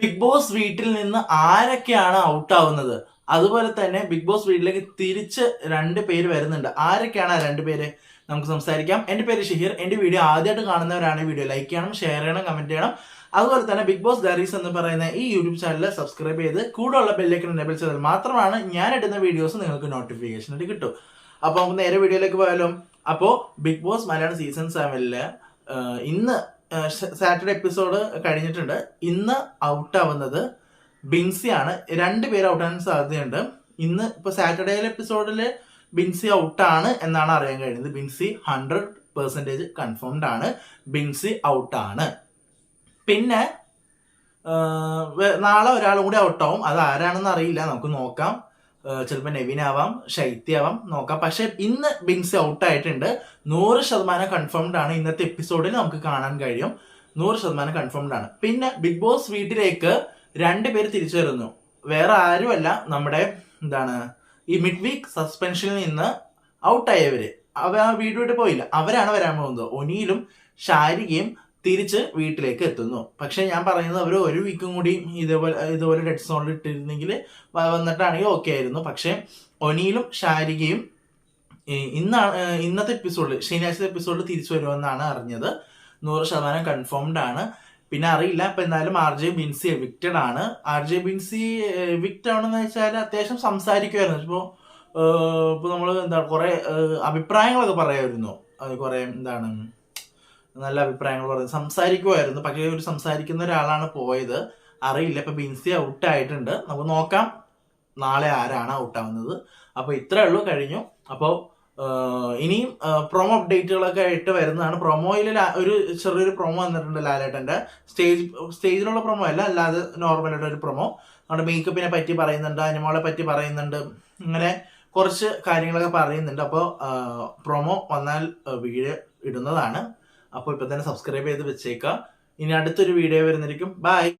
Big boss വീട്ടിൽ നിന്ന് ആരൊക്കെയാണ് ഔട്ട് ആവുന്നത്, അതുപോലെ തന്നെ ബിഗ് ബോസ് വീട്ടിലേക്ക് തിരിച്ച് 2 പേര് വരുന്നുണ്ട്. ആരൊക്കെയാണ് ആ 2 പേര് നമുക്ക് സംസാരിക്കാം. എന്റെ പേര് ഷിഹിർ. എന്റെ വീഡിയോ ആദ്യമായിട്ട് കാണുന്നവരാണ് വീഡിയോ ലൈക്ക് ചെയ്യണം, ഷെയർ ചെയ്യണം, കമന്റ് ചെയ്യണം. അതുപോലെ തന്നെ ബിഗ് ബോസ് ഡയറീസ് എന്ന് പറയുന്ന ഈ യൂട്യൂബ് ചാനൽ സബ്സ്ക്രൈബ് ചെയ്ത് കൂടെയുള്ള ബെല്ലൈക്കൺ എനേബിൾ ചെയ്താൽ മാത്രമാണ് ഞാൻ ഇടുന്ന വീഡിയോസ് നിങ്ങൾക്ക് നോട്ടിഫിക്കേഷൻ ആയിട്ട് കിട്ടും. അപ്പൊ നമുക്ക് നേരെ വീഡിയോയിലേക്ക് പോയാലോ. അപ്പോ ബിഗ് ബോസ് മലയാളം സീസൺ 7 ഇന്ന് സാറ്റർഡേ എപ്പിസോഡ് കഴിഞ്ഞിട്ടുണ്ട്. ഇന്ന് ഔട്ട് ആവുന്നത് ബിൻസി ആണ്. 2 പേര് ഔട്ട് ആവാൻ സാധ്യതയുണ്ട്. ഇന്ന് ഇപ്പൊ സാറ്റർഡേ എപ്പിസോഡിൽ ബിൻസി ഔട്ടാണ് എന്നാണ് അറിയാൻ കഴിയുന്നത്. ബിൻസി 100% കൺഫേംഡ് ആണ്. ബിൻസി ഔട്ടാണ്. പിന്നെ നാളെ ഒരാളും കൂടി ഔട്ടാവും. അത് ആരാണെന്ന് അറിയില്ല, നമുക്ക് നോക്കാം. ചിലപ്പോൾ നെവിൻ ആവാം, ശൈത്യ ആവാം, നോക്കാം. പക്ഷെ ഇന്ന് ബിൻസി ഔട്ട് ആയിട്ടുണ്ട്. 100% കൺഫേംഡ് ആണ്. ഇന്നത്തെ എപ്പിസോഡിൽ നമുക്ക് കാണാൻ കഴിയും. 100% കൺഫേംഡ് ആണ്. പിന്നെ ബിഗ് ബോസ് വീട്ടിലേക്ക് 2 പേര് തിരിച്ചു വരുന്നു. വേറെ ആരുമല്ല, നമ്മുടെ ഈ മിഡ് വീക്ക് സസ്പെൻഷനിൽ നിന്ന് ഔട്ടായവര്. ആ വീട് വിട്ട് പോയില്ല, അവരാണ് വരാൻ പോകുന്നത്. ഒനിയിലും ഷാരികയും തിരിച്ച് വീട്ടിലേക്ക് എത്തുന്നു. പക്ഷെ ഞാൻ പറയുന്നത് അവർ 1 വീക്കും കൂടി ഇതുപോലെ ഡെഡ് സോണിൽ ഇട്ടിരുന്നെങ്കിൽ വന്നിട്ടാണെങ്കിൽ ഓക്കെ ആയിരുന്നു. പക്ഷെ ഒനിയിലും ഷാരികയും ഇന്നത്തെ എപ്പിസോഡിൽ, ശനിയാഴ്ച എപ്പിസോഡിൽ തിരിച്ചു വരുമെന്നാണ് അറിഞ്ഞത്. 100% കൺഫേംഡ് ആണ്. പിന്നെ അറിയില്ല. ഇപ്പൊ എന്തായാലും RJ ബിൻസി എവിക്റ്റഡ് ആണ്. RJ ബിൻസി എവിക്റ്റ് ആണെന്ന് വെച്ചാൽ അത്യാവശ്യം സംസാരിക്കുമായിരുന്നു. ഇപ്പൊ നമ്മള് കുറെ അഭിപ്രായങ്ങളൊക്കെ പറയായിരുന്നു. കുറെ നല്ല അഭിപ്രായങ്ങൾ പറയുന്നത് സംസാരിക്കുമായിരുന്നു. പക്ഷേ ഒരു സംസാരിക്കുന്ന ഒരാളാണ് പോയത്. അറിയില്ല. ഇപ്പൊ ബിൻസി ഔട്ട് ആയിട്ടുണ്ട്. നമുക്ക് നോക്കാം നാളെ ആരാണ് ഔട്ട് ആവുന്നത്. അപ്പൊ ഇത്രേ ഉള്ളൂ, കഴിഞ്ഞു. അപ്പോൾ ഇനിയും പ്രൊമോ അപ്ഡേറ്റുകളൊക്കെ ആയിട്ട് വരുന്നതാണ്. പ്രൊമോയിൽ ഒരു ചെറിയൊരു പ്രൊമോ വന്നിട്ടുണ്ട് ലാലേട്ടന്റെ. സ്റ്റേജിലുള്ള പ്രൊമോ അല്ല, അല്ലാതെ നോർമലായിട്ട് ഒരു പ്രൊമോ. നമ്മുടെ മേക്കപ്പിനെ പറ്റി പറയുന്നുണ്ട്, അനിമോളെ പറ്റി പറയുന്നുണ്ട്, ഇങ്ങനെ കുറച്ച് കാര്യങ്ങളൊക്കെ പറയുന്നുണ്ട്. അപ്പോൾ പ്രൊമോ വന്നാൽ വീഡിയോ ഇടുന്നതാണ്. അപ്പോൾ ഇപ്പൊ തന്നെ സബ്സ്ക്രൈബ് ചെയ്ത് വെച്ചേക്കാം. ഇനി അടുത്തൊരു വീഡിയോ വരുന്നതായിരിക്കും. ബൈ.